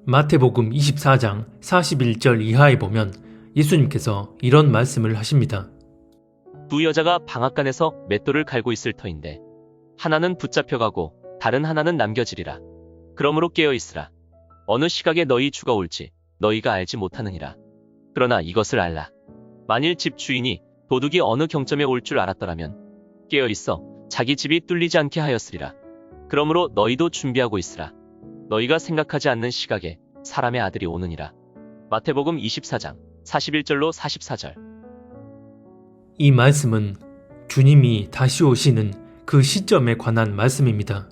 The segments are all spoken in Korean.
마태복음 24장 41절 이하에 보면 예수님께서 이런 말씀을 하십니다. 두 여자가 방앗간에서 맷돌을 갈고 있을 터인데 하나는 붙잡혀가고 다른 하나는 남겨지리라. 그러므로 깨어 있으라. 어느 시각에 너희 주가 올지 너희가 알지 못하느니라. 그러나 이것을 알라. 만일 집 주인이 도둑이 어느 경점에 올 줄 알았더라면 깨어 있어 자기 집이 뚫리지 않게 하였으리라. 그러므로 너희도 준비하고 있으라. 너희가 생각하지 않는 시각에 사람의 아들이 오느니라. 마태복음 24장 41절로 44절. 이 말씀은 주님이 다시 오시는 그 시점에 관한 말씀입니다.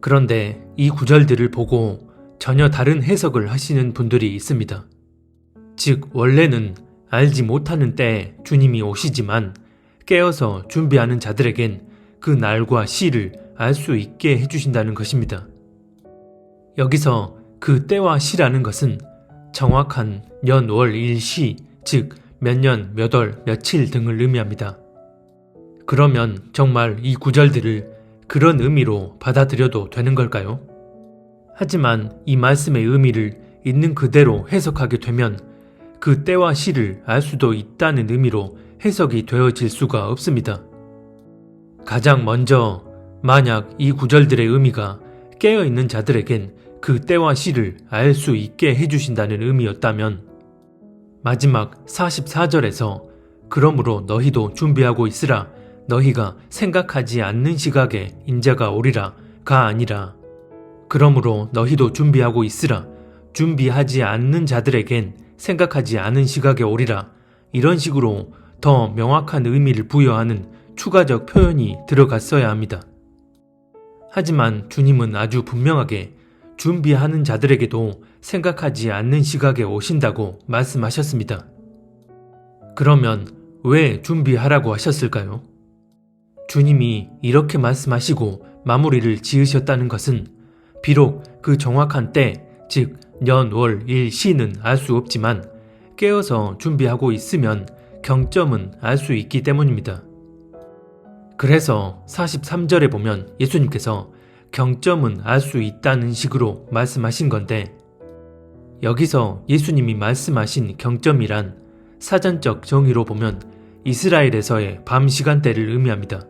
그런데 이 구절들을 보고 전혀 다른 해석을 하시는 분들이 있습니다. 즉, 원래는 알지 못하는 때에 주님이 오시지만 깨어서 준비하는 자들에겐 그 날과 시를 알 수 있게 해주신다는 것입니다. 여기서 그 때와 시라는 것은 정확한 년, 월, 일, 시, 즉 몇 년, 몇 월, 며칠 등을 의미합니다. 그러면 정말 이 구절들을 그런 의미로 받아들여도 되는 걸까요? 하지만 이 말씀의 의미를 있는 그대로 해석하게 되면 그 때와 시를 알 수도 있다는 의미로 해석이 되어질 수가 없습니다. 가장 먼저 만약 이 구절들의 의미가 깨어있는 자들에겐 그 때와 시를 알 수 있게 해주신다는 의미였다면 마지막 44절에서 그러므로 너희도 준비하고 있으라. 너희가 생각하지 않는 시각에 인자가 오리라 가 아니라 그러므로 너희도 준비하고 있으라. 준비하지 않는 자들에겐 생각하지 않은 시각에 오리라. 이런 식으로 더 명확한 의미를 부여하는 추가적 표현이 들어갔어야 합니다. 하지만 주님은 아주 분명하게 준비하는 자들에게도 생각하지 않는 시각에 오신다고 말씀하셨습니다. 그러면 왜 준비하라고 하셨을까요? 주님이 이렇게 말씀하시고 마무리를 지으셨다는 것은 비록 그 정확한 때, 즉 년, 월, 일, 시는 알 수 없지만 깨어서 준비하고 있으면 경점은 알 수 있기 때문입니다. 그래서 43절에 보면 예수님께서 경점은 알 수 있다는 식으로 말씀하신 건데 여기서 예수님이 말씀하신 경점이란 사전적 정의로 보면 이스라엘에서의 밤 시간대를 의미합니다.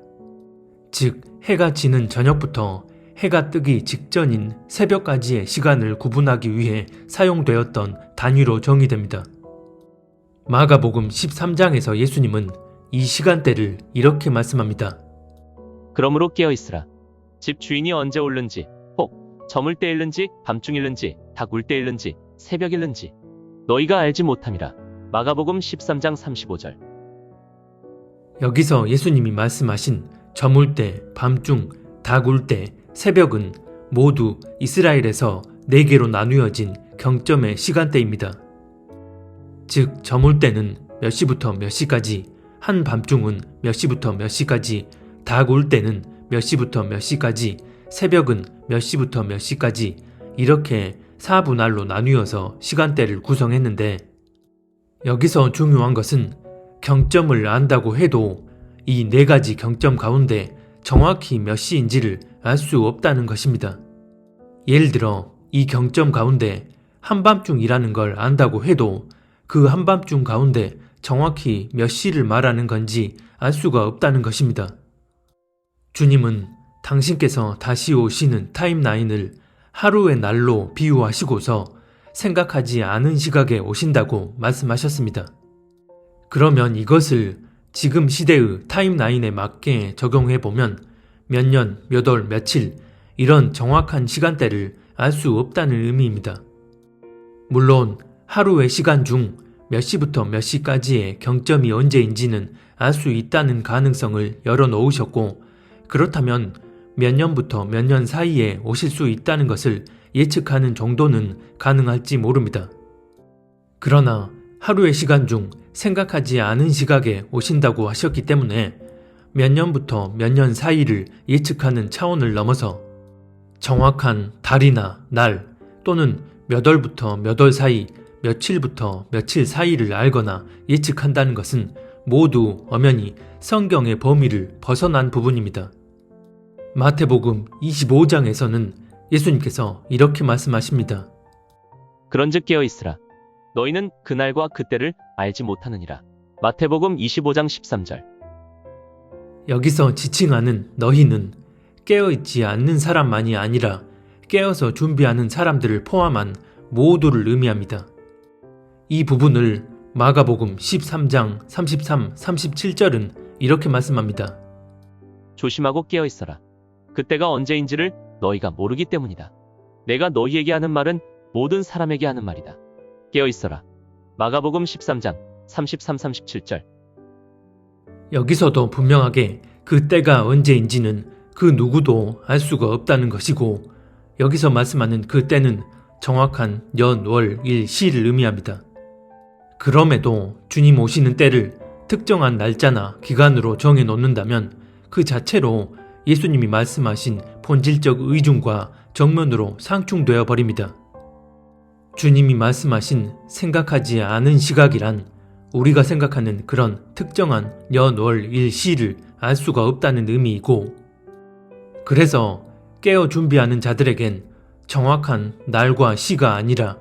즉 해가 지는 저녁부터 해가 뜨기 직전인 새벽까지의 시간을 구분하기 위해 사용되었던 단위로 정의됩니다. 마가복음 13장에서 예수님은 이 시간대를 이렇게 말씀합니다. 그러므로 깨어 있으라. 집 주인이 언제 올는지, 혹 저물 때 일는지, 밤중 일는지, 닭 울 때 일는지, 새벽 일는지 너희가 알지 못함이라. 마가복음 13장 35절. 여기서 예수님이 말씀하신 저물 때, 밤중, 닭 울 때, 새벽은 모두 이스라엘에서 4개로 나누어진 경점의 시간대입니다. 즉 저물 때는 몇 시부터 몇 시까지, 한밤중은 몇 시부터 몇 시까지, 닭 울 때는 몇 시부터 몇 시까지, 새벽은 몇 시부터 몇 시까지 이렇게 4분할로 나뉘어서 시간대를 구성했는데 여기서 중요한 것은 경점을 안다고 해도 이 4가지 경점 가운데 정확히 몇 시인지를 알 수 없다는 것입니다. 예를 들어 이 경점 가운데 한밤중이라는 걸 안다고 해도 그 한밤중 가운데 정확히 몇 시를 말하는 건지 알 수가 없다는 것입니다. 주님은 당신께서 다시 오시는 타임라인을 하루의 날로 비유하시고서 생각하지 않은 시각에 오신다고 말씀하셨습니다. 그러면 이것을 지금 시대의 타임라인에 맞게 적용해보면 몇 년, 몇 월, 며칠 이런 정확한 시간대를 알 수 없다는 의미입니다. 물론 하루의 시간 중 몇 시부터 몇 시까지의 경점이 언제인지는 알 수 있다는 가능성을 열어놓으셨고 그렇다면 몇 년부터 몇 년 사이에 오실 수 있다는 것을 예측하는 정도는 가능할지 모릅니다. 그러나 하루의 시간 중 생각하지 않은 시각에 오신다고 하셨기 때문에 몇 년부터 몇 년 사이를 예측하는 차원을 넘어서 정확한 달이나 날 또는 몇 월부터 몇 월 사이, 며칠부터 며칠 사이를 알거나 예측한다는 것은 모두 엄연히 성경의 범위를 벗어난 부분입니다. 마태복음 25장에서는 예수님께서 이렇게 말씀하십니다. 그런즉 깨어 있으라. 너희는 그날과 그때를 알지 못하느니라. 마태복음 25장 13절. 여기서 지칭하는 너희는 깨어있지 않는 사람만이 아니라 깨어서 준비하는 사람들을 포함한 모두를 의미합니다. 이 부분을 마가복음 13장 33, 37절은 이렇게 말씀합니다. 조심하고 깨어 있어라. 그때가 언제인지를 너희가 모르기 때문이다. 내가 너희에게 하는 말은 모든 사람에게 하는 말이다. 깨어 있어라. 마가복음 13장 33, 37절. 여기서도 분명하게 그 때가 언제인지는 그 누구도 알 수가 없다는 것이고, 여기서 말씀하는 그 때는 정확한 연, 월, 일, 시를 의미합니다. 그럼에도 주님 오시는 때를 특정한 날짜나 기간으로 정해 놓는다면 그 자체로 예수님이 말씀하신 본질적 의중과 정면으로 상충되어 버립니다. 주님이 말씀하신 생각하지 않은 시각이란 우리가 생각하는 그런 특정한 연, 월, 일, 시를 알 수가 없다는 의미이고, 그래서 깨어 준비하는 자들에겐 정확한 날과 시가 아니라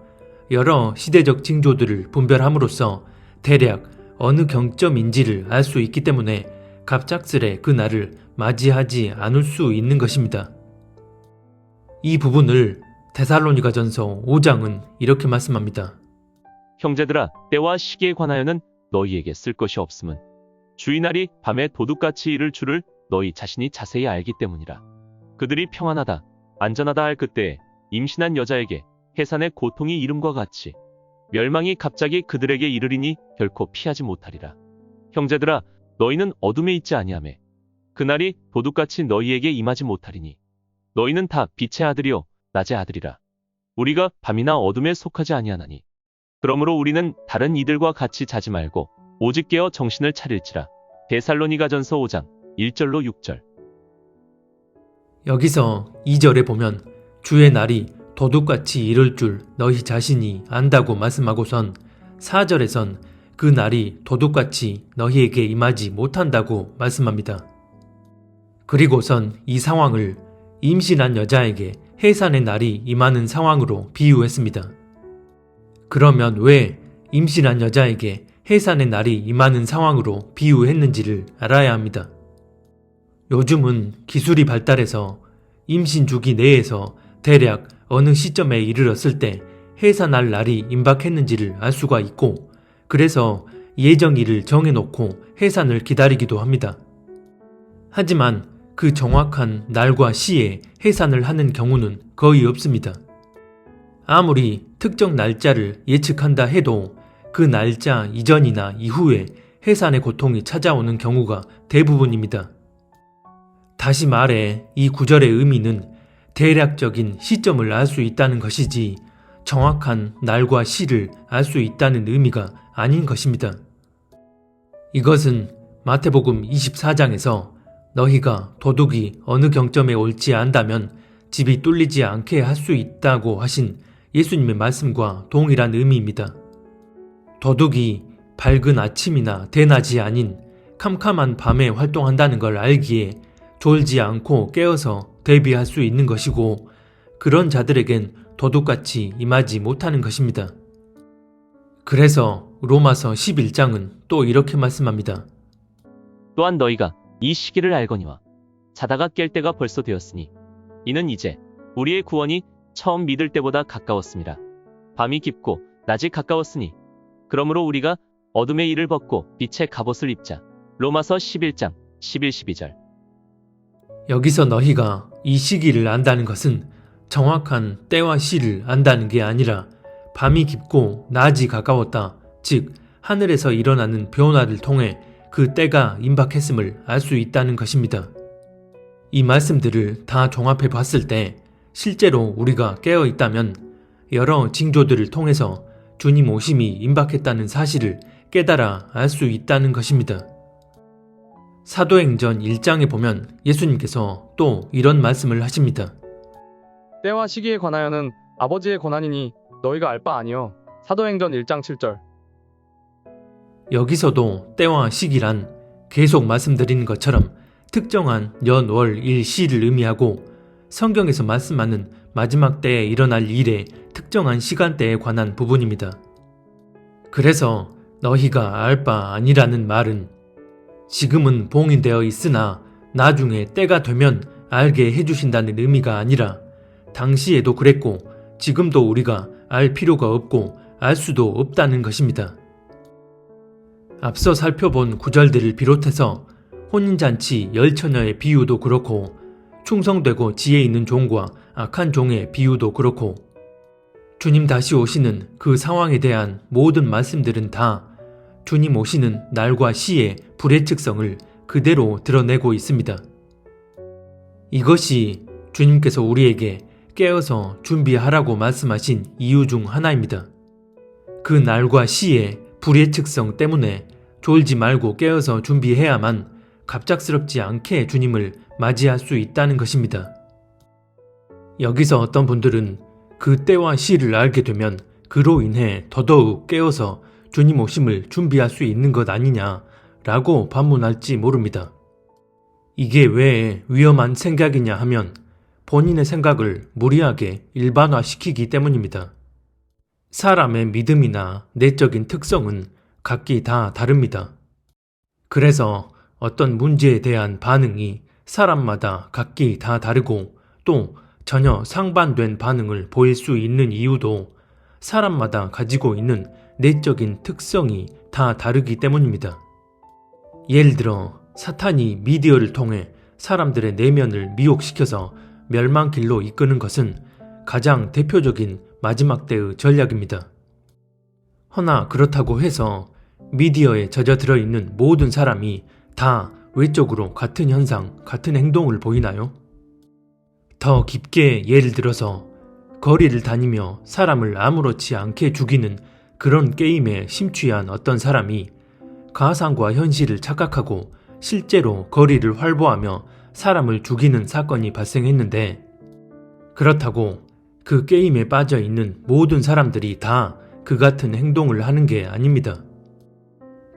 여러 시대적 징조들을 분별함으로써 대략 어느 경점인지를 알 수 있기 때문에 갑작스레 그 날을 맞이하지 않을 수 있는 것입니다. 이 부분을 데살로니가전서 5장은 이렇게 말씀합니다. 형제들아, 때와 시기에 관하여는 너희에게 쓸 것이 없음은 주의 날이 밤에 도둑같이 이를 줄을 너희 자신이 자세히 알기 때문이라. 그들이 평안하다, 안전하다 할 그때에 임신한 여자에게 해산의 고통이 이름과 같이 멸망이 갑자기 그들에게 이르리니 결코 피하지 못하리라. 형제들아, 너희는 어둠에 있지 아니하매 그날이 도둑같이 너희에게 임하지 못하리니 너희는 다 빛의 아들이요 낮의 아들이라. 우리가 밤이나 어둠에 속하지 아니하나니 그러므로 우리는 다른 이들과 같이 자지 말고 오직 깨어 정신을 차릴지라. 데살로니가전서 5장 1절로 6절. 여기서 2절에 보면 주의 날이 도둑같이 이를 줄 너희 자신이 안다고 말씀하고선 4절에선 그 날이 도둑같이 너희에게 임하지 못한다고 말씀합니다. 그리고선 이 상황을 임신한 여자에게 해산의 날이 임하는 상황으로 비유했습니다. 그러면 왜 임신한 여자에게 해산의 날이 임하는 상황으로 비유했는지를 알아야 합니다. 요즘은 기술이 발달해서 임신 주기 내에서 대략 어느 시점에 이르렀을 때 해산할 날이 임박했는지를 알 수가 있고, 그래서 예정일을 정해놓고 해산을 기다리기도 합니다. 하지만 그 정확한 날과 시에 해산을 하는 경우는 거의 없습니다. 아무리 특정 날짜를 예측한다 해도 그 날짜 이전이나 이후에 해산의 고통이 찾아오는 경우가 대부분입니다. 다시 말해 이 구절의 의미는 대략적인 시점을 알 수 있다는 것이지 정확한 날과 시를 알 수 있다는 의미가 아닌 것입니다. 이것은 마태복음 24장에서 너희가 도둑이 어느 경점에 올지 안다면 집이 뚫리지 않게 할 수 있다고 하신 예수님의 말씀과 동일한 의미입니다. 도둑이 밝은 아침이나 대낮이 아닌 캄캄한 밤에 활동한다는 걸 알기에 졸지 않고 깨어서 대비할 수 있는 것이고, 그런 자들에겐 도둑같이 임하지 못하는 것입니다. 그래서 로마서 11장은 또 이렇게 말씀합니다. 또한 너희가 이 시기를 알거니와 자다가 깰 때가 벌써 되었으니 이는 이제 우리의 구원이 처음 믿을 때보다 가까웠습니다. 밤이 깊고 낮이 가까웠으니 그러므로 우리가 어둠의 일을 벗고 빛의 갑옷을 입자. 로마서 11장 11, 12절. 여기서 너희가 이 시기를 안다는 것은 정확한 때와 시를 안다는 게 아니라 밤이 깊고 낮이 가까웠다, 즉 하늘에서 일어나는 변화를 통해 그 때가 임박했음을 알 수 있다는 것입니다. 이 말씀들을 다 종합해 봤을 때 실제로 우리가 깨어 있다면 여러 징조들을 통해서 주님 오심이 임박했다는 사실을 깨달아 알 수 있다는 것입니다. 사도행전 1장에 보면 예수님께서 또 이런 말씀을 하십니다. 때와 시기에 관하여는 아버지의 권한이니 너희가 알 바 아니요. 사도행전 1장 7절. 여기서도 때와 시기란 계속 말씀드리는 것처럼 특정한 연, 월, 일, 시를 의미하고 성경에서 말씀하는 마지막 때에 일어날 일의 특정한 시간대에 관한 부분입니다. 그래서 너희가 알 바 아니라는 말은 지금은 봉인되어 있으나 나중에 때가 되면 알게 해주신다는 의미가 아니라 당시에도 그랬고 지금도 우리가 알 필요가 없고 알 수도 없다는 것입니다. 앞서 살펴본 구절들을 비롯해서 혼인잔치 열처녀의 비유도 그렇고 충성되고 지혜 있는 종과 악한 종의 비유도 그렇고 주님 다시 오시는 그 상황에 대한 모든 말씀들은 다 주님 오시는 날과 시의 불예측성을 그대로 드러내고 있습니다. 이것이 주님께서 우리에게 깨어서 준비하라고 말씀하신 이유 중 하나입니다. 그 날과 시의 불예측성 때문에 졸지 말고 깨어서 준비해야만 갑작스럽지 않게 주님을 맞이할 수 있다는 것입니다. 여기서 어떤 분들은 그 때와 시를 알게 되면 그로 인해 더더욱 깨어서 주님 오심을 준비할 수 있는 것 아니냐라고 반문할지 모릅니다. 이게 왜 위험한 생각이냐 하면 본인의 생각을 무리하게 일반화시키기 때문입니다. 사람의 믿음이나 내적인 특성은 각기 다 다릅니다. 그래서 어떤 문제에 대한 반응이 사람마다 각기 다 다르고 또 전혀 상반된 반응을 보일 수 있는 이유도 사람마다 가지고 있는 내적인 특성이 다 다르기 때문입니다. 예를 들어 사탄이 미디어를 통해 사람들의 내면을 미혹시켜서 멸망길로 이끄는 것은 가장 대표적인 마지막 때의 전략입니다. 허나 그렇다고 해서 미디어에 젖어들어 있는 모든 사람이 다 외적으로 같은 현상, 같은 행동을 보이나요? 더 깊게 예를 들어서 거리를 다니며 사람을 아무렇지 않게 죽이는 그런 게임에 심취한 어떤 사람이 가상과 현실을 착각하고 실제로 거리를 활보하며 사람을 죽이는 사건이 발생했는데 그렇다고 그 게임에 빠져 있는 모든 사람들이 다 그 같은 행동을 하는 게 아닙니다.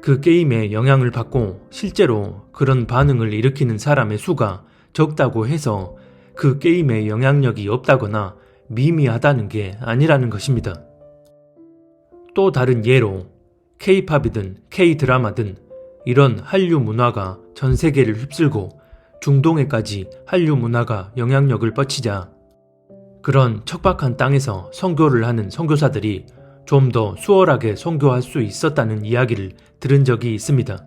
그 게임에 영향을 받고 실제로 그런 반응을 일으키는 사람의 수가 적다고 해서 그 게임에 영향력이 없다거나 미미하다는 게 아니라는 것입니다. 또 다른 예로 K-팝이든 K-드라마든 이런 한류 문화가 전 세계를 휩쓸고 중동에까지 한류 문화가 영향력을 뻗치자 그런 척박한 땅에서 선교를 하는 선교사들이 좀 더 수월하게 선교할 수 있었다는 이야기를 들은 적이 있습니다.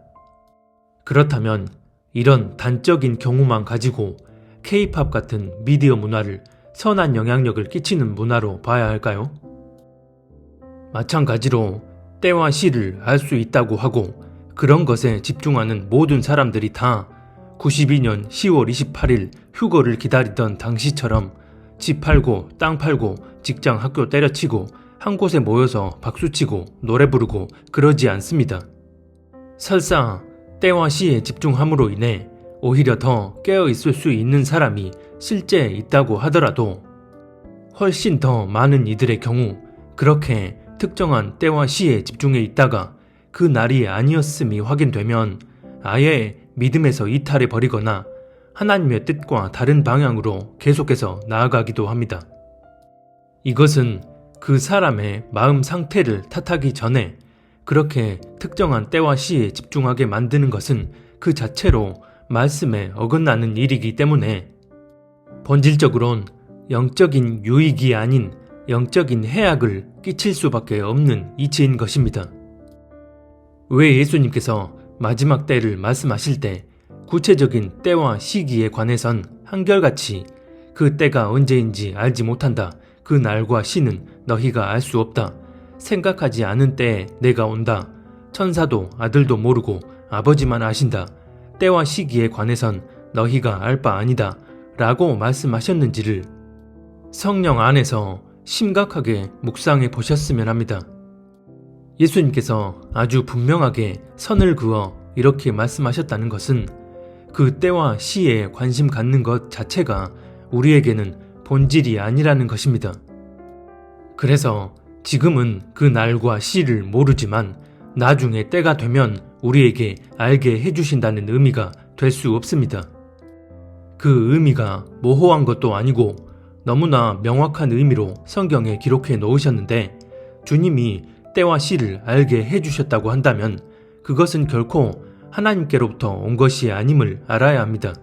그렇다면 이런 단적인 경우만 가지고 K-팝 같은 미디어 문화를 선한 영향력을 끼치는 문화로 봐야 할까요? 마찬가지로 때와 시를 알 수 있다고 하고 그런 것에 집중하는 모든 사람들이 다 92년 10월 28일 휴거를 기다리던 당시처럼 집 팔고 땅 팔고 직장 학교 때려치고 한 곳에 모여서 박수치고 노래 부르고 그러지 않습니다. 설사 때와 시에 집중함으로 인해 오히려 더 깨어 있을 수 있는 사람이 실제 있다고 하더라도 훨씬 더 많은 이들의 경우 그렇게 특정한 때와 시에 집중해 있다가 그 날이 아니었음이 확인되면 아예 믿음에서 이탈해 버리거나 하나님의 뜻과 다른 방향으로 계속해서 나아가기도 합니다. 이것은 그 사람의 마음 상태를 탓하기 전에 그렇게 특정한 때와 시에 집중하게 만드는 것은 그 자체로 말씀에 어긋나는 일이기 때문에 본질적으론 영적인 유익이 아닌 영적인 해악을 끼칠 수밖에 없는 이치인 것입니다. 왜 예수님께서 마지막 때를 말씀하실 때 구체적인 때와 시기에 관해선 한결같이 그 때가 언제인지 알지 못한다. 그 날과 시는 너희가 알 수 없다. 생각하지 않은 때에 내가 온다. 천사도 아들도 모르고 아버지만 아신다. 때와 시기에 관해선 너희가 알 바 아니다. 라고 말씀하셨는지를 성령 안에서 심각하게 묵상해 보셨으면 합니다. 예수님께서 아주 분명하게 선을 그어 이렇게 말씀하셨다는 것은 그 때와 시에 관심 갖는 것 자체가 우리에게는 본질이 아니라는 것입니다. 그래서 지금은 그 날과 시를 모르지만 나중에 때가 되면 우리에게 알게 해주신다는 의미가 될 수 없습니다. 그 의미가 모호한 것도 아니고 너무나 명확한 의미로 성경에 기록해 놓으셨는데 주님이 때와 시를 알게 해주셨다고 한다면 그것은 결코 하나님께로부터 온 것이 아님을 알아야 합니다.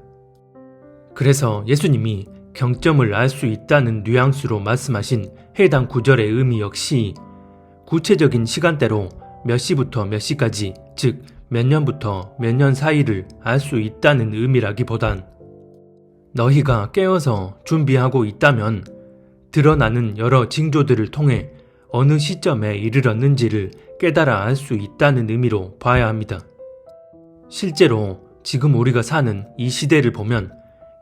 그래서 예수님이 경점을 알 수 있다는 뉘앙스로 말씀하신 해당 구절의 의미 역시 구체적인 시간대로 몇 시부터 몇 시까지, 즉 몇 년부터 몇 년 사이를 알 수 있다는 의미라기보단 너희가 깨어서 준비하고 있다면 드러나는 여러 징조들을 통해 어느 시점에 이르렀는지를 깨달아 알 수 있다는 의미로 봐야 합니다. 실제로 지금 우리가 사는 이 시대를 보면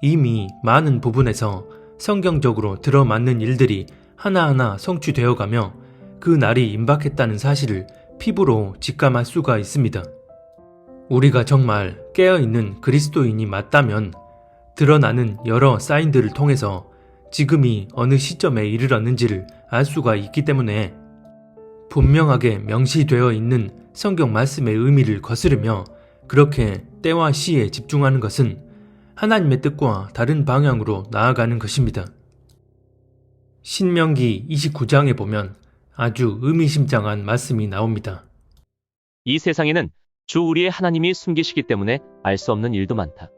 이미 많은 부분에서 성경적으로 들어맞는 일들이 하나하나 성취되어 가며 그 날이 임박했다는 사실을 피부로 직감할 수가 있습니다. 우리가 정말 깨어있는 그리스도인이 맞다면 드러나는 여러 사인들을 통해서 지금이 어느 시점에 이르렀는지를 알 수가 있기 때문에 분명하게 명시되어 있는 성경 말씀의 의미를 거스르며 그렇게 때와 시에 집중하는 것은 하나님의 뜻과 다른 방향으로 나아가는 것입니다. 신명기 29장에 보면 아주 의미심장한 말씀이 나옵니다. 이 세상에는 주 우리의 하나님이 숨기시기 때문에 알 수 없는 일도 많다.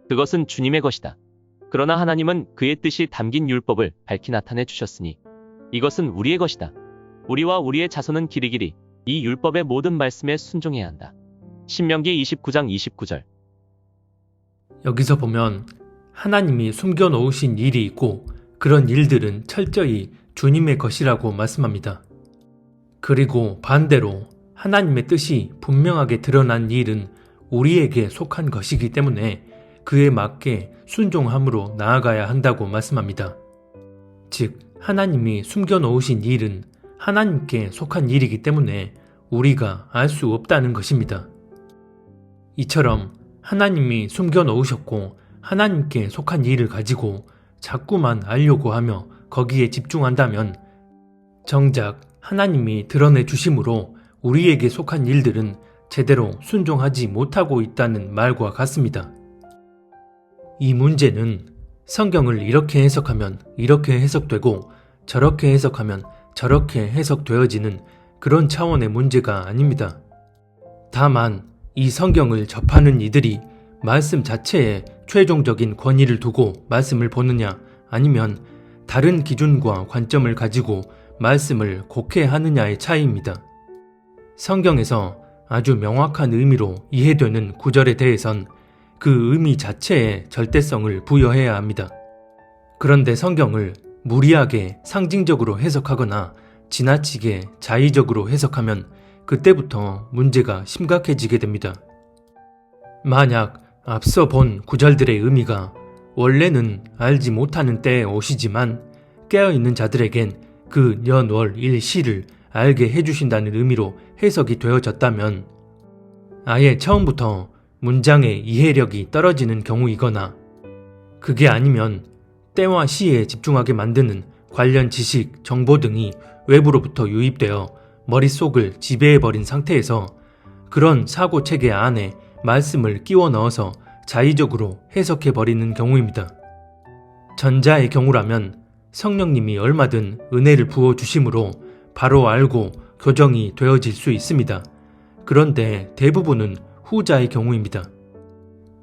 그것은 주님의 것이다. 그러나 하나님은 그의 뜻이 담긴 율법을 밝히 나타내 주셨으니 이것은 우리의 것이다. 우리와 우리의 자손은 길이길이 이 율법의 모든 말씀에 순종해야 한다. 신명기 29장 29절. 여기서 보면 하나님이 숨겨놓으신 일이 있고 그런 일들은 철저히 주님의 것이라고 말씀합니다. 그리고 반대로 하나님의 뜻이 분명하게 드러난 일은 우리에게 속한 것이기 때문에 그에 맞게 순종함으로 나아가야 한다고 말씀합니다. 즉, 하나님이 숨겨놓으신 일은 하나님께 속한 일이기 때문에 우리가 알 수 없다는 것입니다. 이처럼 하나님이 숨겨놓으셨고 하나님께 속한 일을 가지고 자꾸만 알려고 하며 거기에 집중한다면 정작 하나님이 드러내 주심으로 우리에게 속한 일들은 제대로 순종하지 못하고 있다는 말과 같습니다. 이 문제는 성경을 이렇게 해석하면 이렇게 해석되고 저렇게 해석하면 저렇게 해석되어지는 그런 차원의 문제가 아닙니다. 다만 이 성경을 접하는 이들이 말씀 자체에 최종적인 권위를 두고 말씀을 보느냐 아니면 다른 기준과 관점을 가지고 말씀을 곡해하느냐의 차이입니다. 성경에서 아주 명확한 의미로 이해되는 구절에 대해선 그 의미 자체에 절대성을 부여해야 합니다. 그런데 성경을 무리하게 상징적으로 해석하거나 지나치게 자의적으로 해석하면 그때부터 문제가 심각해지게 됩니다. 만약 앞서 본 구절들의 의미가 원래는 알지 못하는 때에 오시지만 깨어있는 자들에겐 그 년, 월, 일, 시를 알게 해주신다는 의미로 해석이 되어졌다면 아예 처음부터 문장의 이해력이 떨어지는 경우이거나 그게 아니면 때와 시에 집중하게 만드는 관련 지식, 정보 등이 외부로부터 유입되어 머릿속을 지배해버린 상태에서 그런 사고체계 안에 말씀을 끼워 넣어서 자의적으로 해석해버리는 경우입니다. 전자의 경우라면 성령님이 얼마든 은혜를 부어주심으로 바로 알고 교정이 되어질 수 있습니다. 그런데 대부분은 후자의 경우입니다.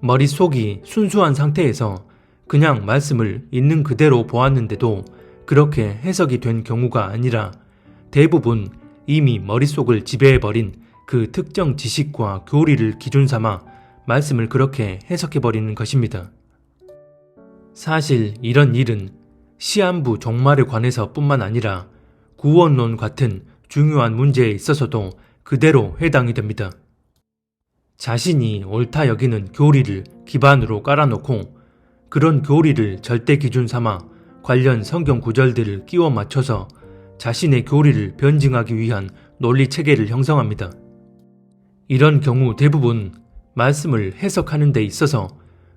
머릿속이 순수한 상태에서 그냥 말씀을 있는 그대로 보았는데도 그렇게 해석이 된 경우가 아니라 대부분 이미 머릿속을 지배해버린 그 특정 지식과 교리를 기준 삼아 말씀을 그렇게 해석해버리는 것입니다. 사실 이런 일은 시한부 종말에 관해서 뿐만 아니라 구원론 같은 중요한 문제에 있어서도 그대로 해당이 됩니다. 자신이 옳다 여기는 교리를 기반으로 깔아놓고 그런 교리를 절대 기준 삼아 관련 성경 구절들을 끼워 맞춰서 자신의 교리를 변증하기 위한 논리 체계를 형성합니다. 이런 경우 대부분 말씀을 해석하는 데 있어서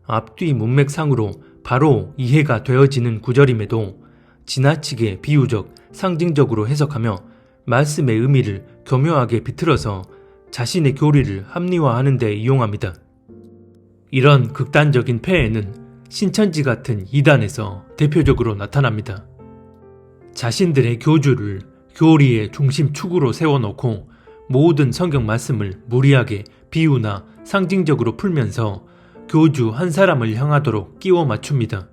앞뒤 문맥상으로 바로 이해가 되어지는 구절임에도 지나치게 비유적, 상징적으로 해석하며 말씀의 의미를 교묘하게 비틀어서 자신의 교리를 합리화하는 데 이용합니다. 이런 극단적인 폐해는 신천지 같은 이단에서 대표적으로 나타납니다. 자신들의 교주를 교리의 중심 축으로 세워놓고 모든 성경 말씀을 무리하게 비유나 상징적으로 풀면서 교주 한 사람을 향하도록 끼워 맞춥니다.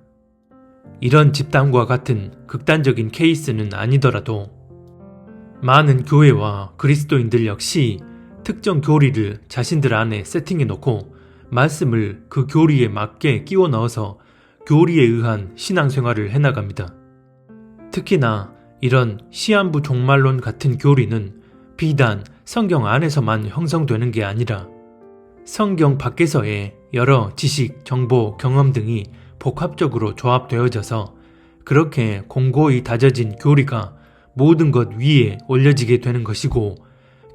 이런 집단과 같은 극단적인 케이스는 아니더라도 많은 교회와 그리스도인들 역시 특정 교리를 자신들 안에 세팅해 놓고 말씀을 그 교리에 맞게 끼워 넣어서 교리에 의한 신앙생활을 해나갑니다. 특히나 이런 시한부 종말론 같은 교리는 비단 성경 안에서만 형성되는 게 아니라 성경 밖에서의 여러 지식, 정보, 경험 등이 복합적으로 조합되어져서 그렇게 공고히 다져진 교리가 모든 것 위에 올려지게 되는 것이고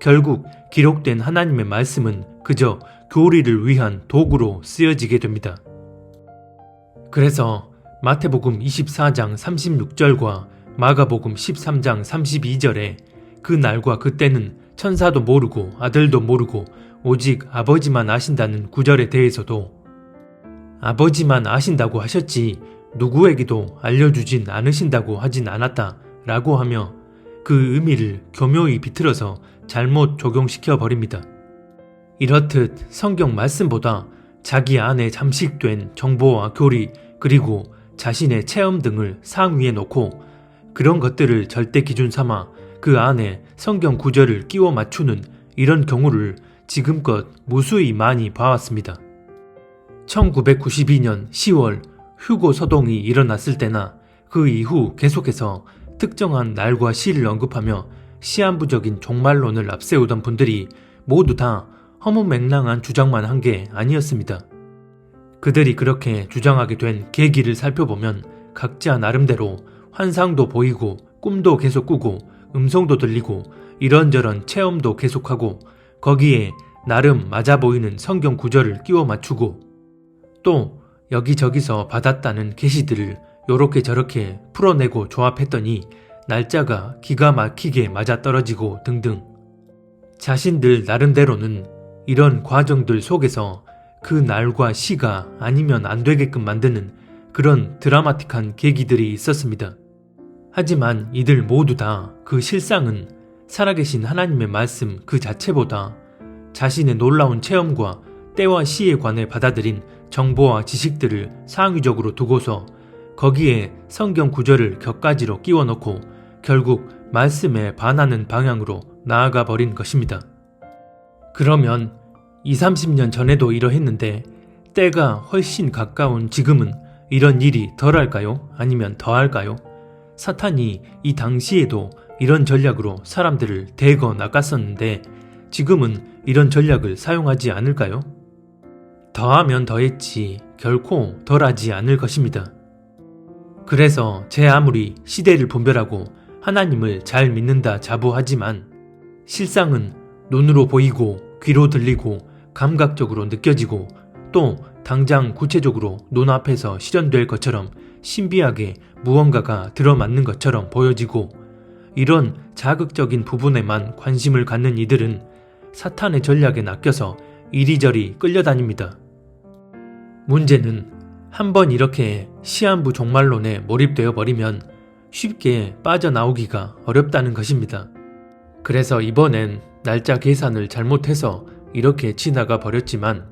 결국 기록된 하나님의 말씀은 그저 교리를 위한 도구로 쓰여지게 됩니다. 그래서 마태복음 24장 36절과 마가복음 13장 32절에 그 날과 그때는 천사도 모르고 아들도 모르고 오직 아버지만 아신다는 구절에 대해서도 아버지만 아신다고 하셨지 누구에게도 알려주진 않으신다고 하진 않았다 라고 하며 그 의미를 교묘히 비틀어서 잘못 적용시켜 버립니다. 이렇듯 성경 말씀보다 자기 안에 잠식된 정보와 교리 그리고 자신의 체험 등을 상위에 놓고 그런 것들을 절대 기준 삼아 그 안에 성경 구절을 끼워 맞추는 이런 경우를 지금껏 무수히 많이 봐왔습니다. 1992년 10월 휴고 소동이 일어났을 때나 그 이후 계속해서 특정한 날과 시를 언급하며 시한부적인 종말론을 앞세우던 분들이 모두 다 허무맹랑한 주장만 한 게 아니었습니다. 그들이 그렇게 주장하게 된 계기를 살펴보면 각자 나름대로 환상도 보이고 꿈도 계속 꾸고 음성도 들리고 이런저런 체험도 계속하고 거기에 나름 맞아 보이는 성경 구절을 끼워 맞추고 또 여기저기서 받았다는 계시들을 요렇게 저렇게 풀어내고 조합했더니 날짜가 기가 막히게 맞아떨어지고 등등 자신들 나름대로는 이런 과정들 속에서 그 날과 시가 아니면 안 되게끔 만드는 그런 드라마틱한 계기들이 있었습니다. 하지만 이들 모두 다 그 실상은 살아계신 하나님의 말씀 그 자체보다 자신의 놀라운 체험과 때와 시에 관해 받아들인 정보와 지식들을 상위적으로 두고서 거기에 성경 구절을 격가지로 끼워 넣고 결국 말씀에 반하는 방향으로 나아가 버린 것입니다. 그러면 20, 30년 전에도 이러했는데 때가 훨씬 가까운 지금은 이런 일이 덜할까요? 아니면 더할까요? 사탄이 이 당시에도 이런 전략으로 사람들을 대거 낚았었는데 지금은 이런 전략을 사용하지 않을까요? 더하면 더했지 결코 덜하지 않을 것입니다. 그래서 제 아무리 시대를 분별하고 하나님을 잘 믿는다 자부하지만 실상은 눈으로 보이고 귀로 들리고 감각적으로 느껴지고 또 당장 구체적으로 눈앞에서 실현될 것처럼 신비하게 무언가가 들어맞는 것처럼 보여지고 이런 자극적인 부분에만 관심을 갖는 이들은 사탄의 전략에 낚여서 이리저리 끌려다닙니다. 문제는 한번 이렇게 시한부 종말론에 몰입되어 버리면 쉽게 빠져나오기가 어렵다는 것입니다. 그래서 이번엔 날짜 계산을 잘못해서 이렇게 지나가 버렸지만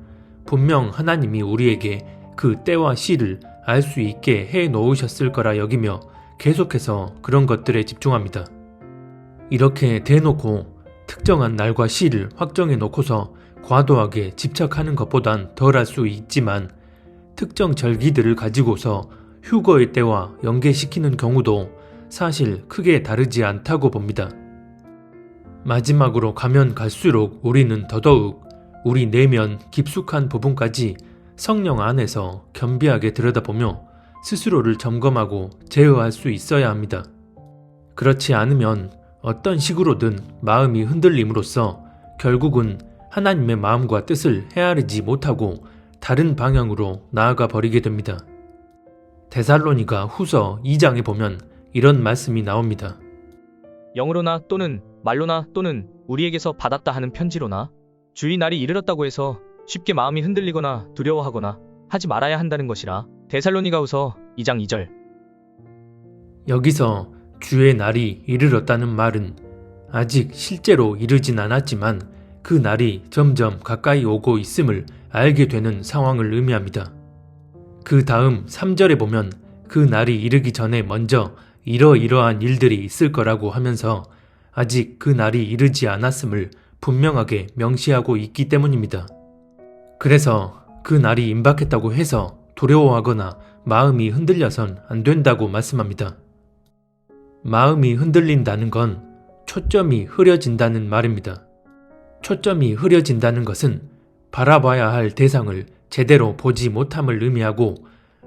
분명 하나님이 우리에게 그 때와 시를 알 수 있게 해 놓으셨을 거라 여기며 계속해서 그런 것들에 집중합니다. 이렇게 대놓고 특정한 날과 시를 확정해 놓고서 과도하게 집착하는 것보단 덜 할 수 있지만 특정 절기들을 가지고서 휴거의 때와 연계시키는 경우도 사실 크게 다르지 않다고 봅니다. 마지막으로 가면 갈수록 우리는 더더욱 우리 내면 깊숙한 부분까지 성령 안에서 겸비하게 들여다보며 스스로를 점검하고 제어할 수 있어야 합니다. 그렇지 않으면 어떤 식으로든 마음이 흔들림으로써 결국은 하나님의 마음과 뜻을 헤아리지 못하고 다른 방향으로 나아가 버리게 됩니다. 데살로니가 후서 2장에 보면 이런 말씀이 나옵니다. 영으로나 또는 말로나 또는 우리에게서 받았다 하는 편지로나 주의 날이 이르렀다고 해서 쉽게 마음이 흔들리거나 두려워하거나 하지 말아야 한다는 것이라. 데살로니가후서 2장 2절. 여기서 주의 날이 이르렀다는 말은 아직 실제로 이르진 않았지만 그 날이 점점 가까이 오고 있음을 알게 되는 상황을 의미합니다. 그 다음 3절에 보면 그 날이 이르기 전에 먼저 이러이러한 일들이 있을 거라고 하면서 아직 그 날이 이르지 않았음을 분명하게 명시하고 있기 때문입니다. 그래서 그 날이 임박했다고 해서 두려워하거나 마음이 흔들려선 안 된다고 말씀합니다. 마음이 흔들린다는 건 초점이 흐려진다는 말입니다. 초점이 흐려진다는 것은 바라봐야 할 대상을 제대로 보지 못함을 의미하고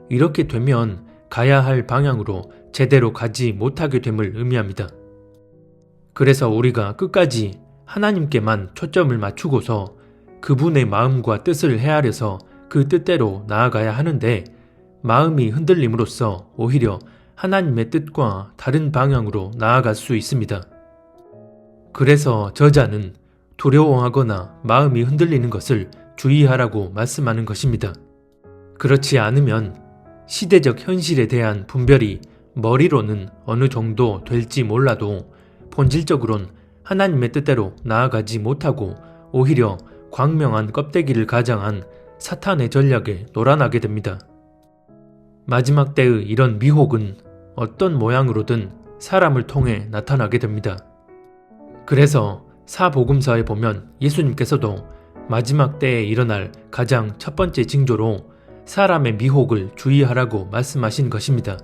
이렇게 되면 가야 할 방향으로 제대로 가지 못하게 됨을 의미합니다. 그래서 우리가 끝까지 하나님께만 초점을 맞추고서 그분의 마음과 뜻을 헤아려서 그 뜻대로 나아가야 하는데 마음이 흔들림으로써 오히려 하나님의 뜻과 다른 방향으로 나아갈 수 있습니다. 그래서 저자는 두려워하거나 마음이 흔들리는 것을 주의하라고 말씀하는 것입니다. 그렇지 않으면 시대적 현실에 대한 분별이 머리로는 어느 정도 될지 몰라도 본질적으론 하나님의 뜻대로 나아가지 못하고 오히려 광명한 껍데기를 가장한 사탄의 전략에 놀아나게 됩니다. 마지막 때의 이런 미혹은 어떤 모양으로든 사람을 통해 나타나게 됩니다. 그래서 사복음서에 보면 예수님께서도 마지막 때에 일어날 가장 첫 번째 징조로 사람의 미혹을 주의하라고 말씀하신 것입니다.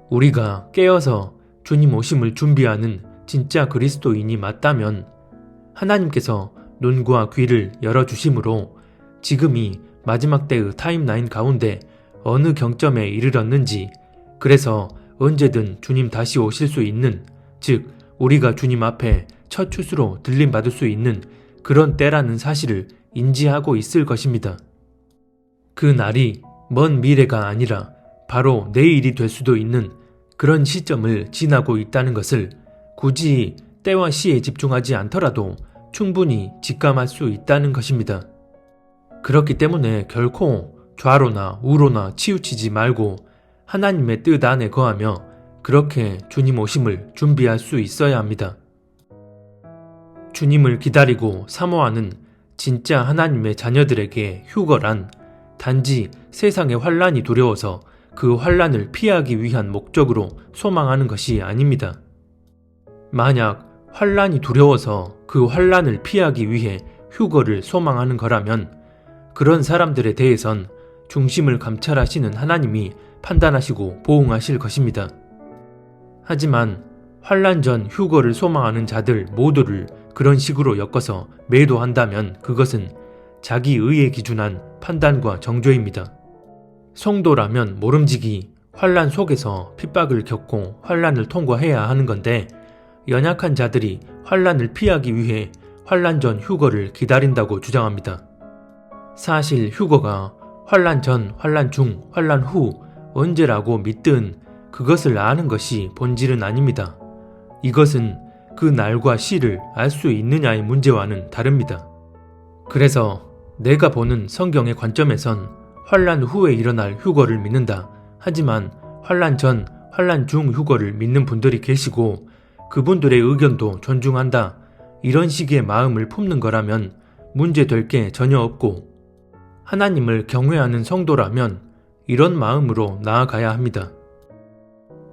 우리가 깨어서 주님 오심을 준비하는 진짜 그리스도인이 맞다면 하나님께서 눈과 귀를 열어주심으로 지금이 마지막 때의 타임라인 가운데 어느 경점에 이르렀는지, 그래서 언제든 주님 다시 오실 수 있는, 즉 우리가 주님 앞에 첫 추수로 들림받을 수 있는 그런 때라는 사실을 인지하고 있을 것입니다. 그 날이 먼 미래가 아니라 바로 내일이 될 수도 있는 그런 시점을 지나고 있다는 것을 굳이 때와 시에 집중하지 않더라도 충분히 직감할 수 있다는 것입니다. 그렇기 때문에 결코 좌로나 우로나 치우치지 말고 하나님의 뜻 안에 거하며 그렇게 주님 오심을 준비할 수 있어야 합니다. 주님을 기다리고 사모하는 진짜 하나님의 자녀들에게 휴거란 단지 세상의 환란이 두려워서 그 환란을 피하기 위한 목적으로 소망하는 것이 아닙니다. 만약 환란이 두려워서 그 환란을 피하기 위해 휴거를 소망하는 거라면 그런 사람들에 대해선 중심을 감찰하시는 하나님이 판단하시고 보응하실 것입니다. 하지만 환란 전 휴거를 소망하는 자들 모두를 그런 식으로 엮어서 매도한다면 그것은 자기 의에 기준한 판단과 정죄입니다. 성도라면 모름지기 환란 속에서 핍박을 겪고 환란을 통과해야 하는 건데 연약한 자들이 환란을 피하기 위해 환란 전 휴거를 기다린다고 주장합니다. 사실 휴거가 환란 전, 환란 중, 환란 후 언제라고 믿든 그것을 아는 것이 본질은 아닙니다. 이것은 그 날과 시를 알 수 있느냐의 문제와는 다릅니다. 그래서 내가 보는 성경의 관점에선 환란 후에 일어날 휴거를 믿는다. 하지만 환란 전, 환란 중 휴거를 믿는 분들이 계시고 그분들의 의견도 존중한다. 이런 식의 마음을 품는 거라면 문제될 게 전혀 없고 하나님을 경외하는 성도라면 이런 마음으로 나아가야 합니다.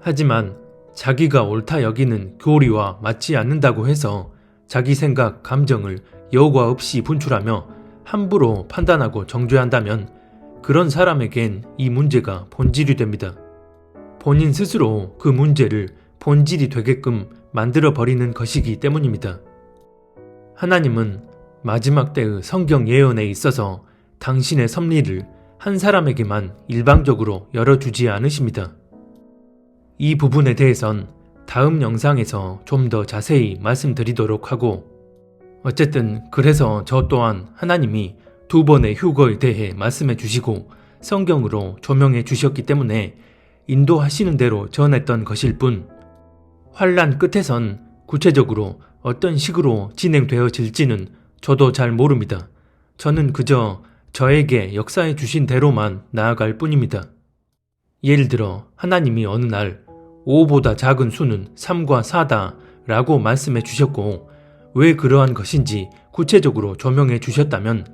하지만 자기가 옳다 여기는 교리와 맞지 않는다고 해서 자기 생각, 감정을 여과 없이 분출하며 함부로 판단하고 정죄한다면 그런 사람에겐 이 문제가 본질이 됩니다. 본인 스스로 그 문제를 본질이 되게끔 만들어버리는 것이기 때문입니다. 하나님은 마지막 때의 성경 예언에 있어서 당신의 섭리를 한 사람에게만 일방적으로 열어주지 않으십니다. 이 부분에 대해선 다음 영상에서 좀 더 자세히 말씀드리도록 하고, 어쨌든 그래서 저 또한 하나님이 2번의 휴거에 대해 말씀해 주시고 성경으로 조명해 주셨기 때문에 인도하시는 대로 전했던 것일 뿐, 환란 끝에선 구체적으로 어떤 식으로 진행되어질지는 저도 잘 모릅니다. 저는 그저 저에게 역사해 주신 대로만 나아갈 뿐입니다. 예를 들어 하나님이 어느 날 5보다 작은 수는 3과 4다 라고 말씀해 주셨고 왜 그러한 것인지 구체적으로 조명해 주셨다면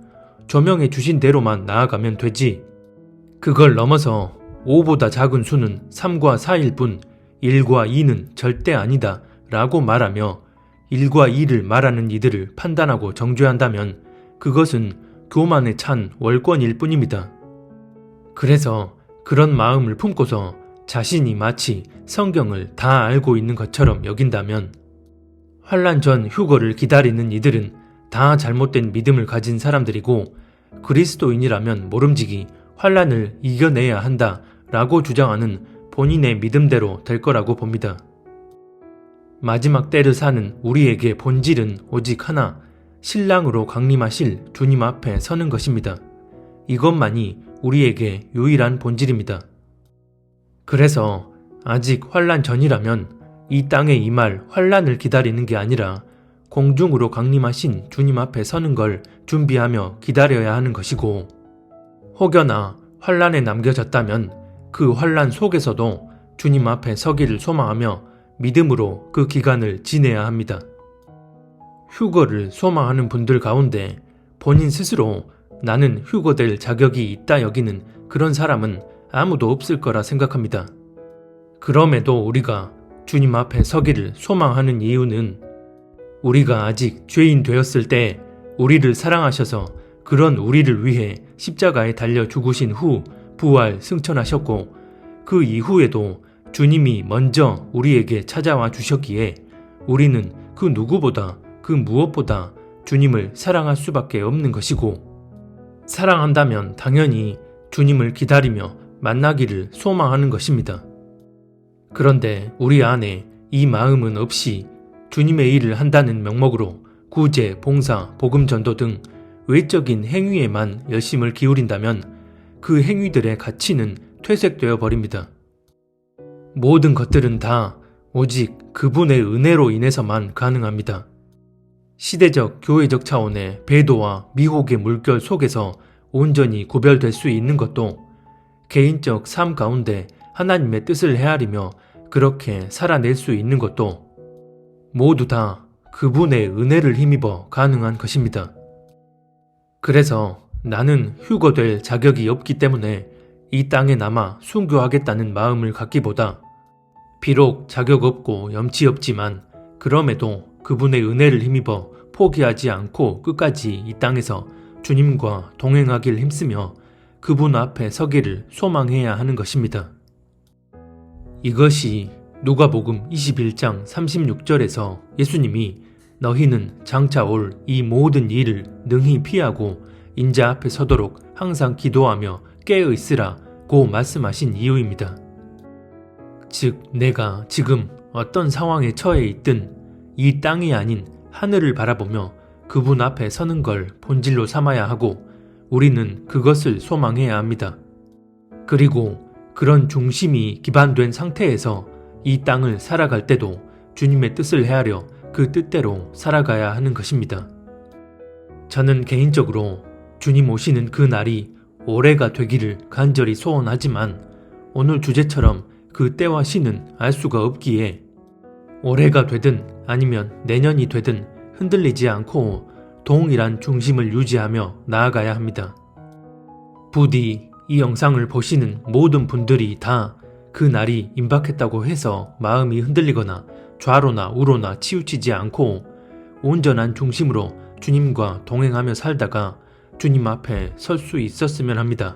조명해 주신 대로만 나아가면 되지. 그걸 넘어서 5보다 작은 수는 3과 4일 뿐 1과 2는 절대 아니다 라고 말하며 1과 2를 말하는 이들을 판단하고 정죄한다면 그것은 교만에 찬 월권일 뿐입니다. 그래서 그런 마음을 품고서 자신이 마치 성경을 다 알고 있는 것처럼 여긴다면 환란 전 휴거를 기다리는 이들은 다 잘못된 믿음을 가진 사람들이고 그리스도인이라면 모름지기 환란을 이겨내야 한다 라고 주장하는 본인의 믿음대로 될 거라고 봅니다. 마지막 때를 사는 우리에게 본질은 오직 하나, 신랑으로 강림하실 주님 앞에 서는 것입니다. 이것만이 우리에게 유일한 본질입니다. 그래서 아직 환란 전이라면 이 땅에 임할 환란을 기다리는 게 아니라 공중으로 강림하신 주님 앞에 서는 걸 준비하며 기다려야 하는 것이고 혹여나 환란에 남겨졌다면 그 환란 속에서도 주님 앞에 서기를 소망하며 믿음으로 그 기간을 지내야 합니다. 휴거를 소망하는 분들 가운데 본인 스스로 나는 휴거될 자격이 있다 여기는 그런 사람은 아무도 없을 거라 생각합니다. 그럼에도 우리가 주님 앞에 서기를 소망하는 이유는 우리가 아직 죄인 되었을 때 우리를 사랑하셔서 그런 우리를 위해 십자가에 달려 죽으신 후 부활 승천하셨고 그 이후에도 주님이 먼저 우리에게 찾아와 주셨기에 우리는 그 누구보다 그 무엇보다 주님을 사랑할 수밖에 없는 것이고 사랑한다면 당연히 주님을 기다리며 만나기를 소망하는 것입니다. 그런데 우리 안에 이 마음은 없이 주님의 일을 한다는 명목으로 구제, 봉사, 복음 전도 등 외적인 행위에만 열심을 기울인다면 그 행위들의 가치는 퇴색되어 버립니다. 모든 것들은 다 오직 그분의 은혜로 인해서만 가능합니다. 시대적, 교회적 차원의 배도와 미혹의 물결 속에서 온전히 구별될 수 있는 것도 개인적 삶 가운데 하나님의 뜻을 헤아리며 그렇게 살아낼 수 있는 것도 모두 다 그분의 은혜를 힘입어 가능한 것입니다. 그래서 나는 휴거될 자격이 없기 때문에 이 땅에 남아 순교하겠다는 마음을 갖기보다 비록 자격 없고 염치 없지만 그럼에도 그분의 은혜를 힘입어 포기하지 않고 끝까지 이 땅에서 주님과 동행하길 힘쓰며 그분 앞에 서기를 소망해야 하는 것입니다. 이것이 누가복음 21장 36절에서 예수님이 너희는 장차 올 이 모든 일을 능히 피하고 인자 앞에 서도록 항상 기도하며 깨어 있으라 고 말씀하신 이유입니다. 즉 내가 지금 어떤 상황에 처해 있든 이 땅이 아닌 하늘을 바라보며 그분 앞에 서는 걸 본질로 삼아야 하고 우리는 그것을 소망해야 합니다. 그리고 그런 중심이 기반된 상태에서 이 땅을 살아갈 때도 주님의 뜻을 헤아려 그 뜻대로 살아가야 하는 것입니다. 저는 개인적으로 주님 오시는 그 날이 올해가 되기를 간절히 소원하지만 오늘 주제처럼 그 때와 시는 알 수가 없기에 올해가 되든 아니면 내년이 되든 흔들리지 않고 동일한 중심을 유지하며 나아가야 합니다. 부디 이 영상을 보시는 모든 분들이 다 그 날이 임박했다고 해서 마음이 흔들리거나 좌로나 우로나 치우치지 않고 온전한 중심으로 주님과 동행하며 살다가 주님 앞에 설 수 있었으면 합니다.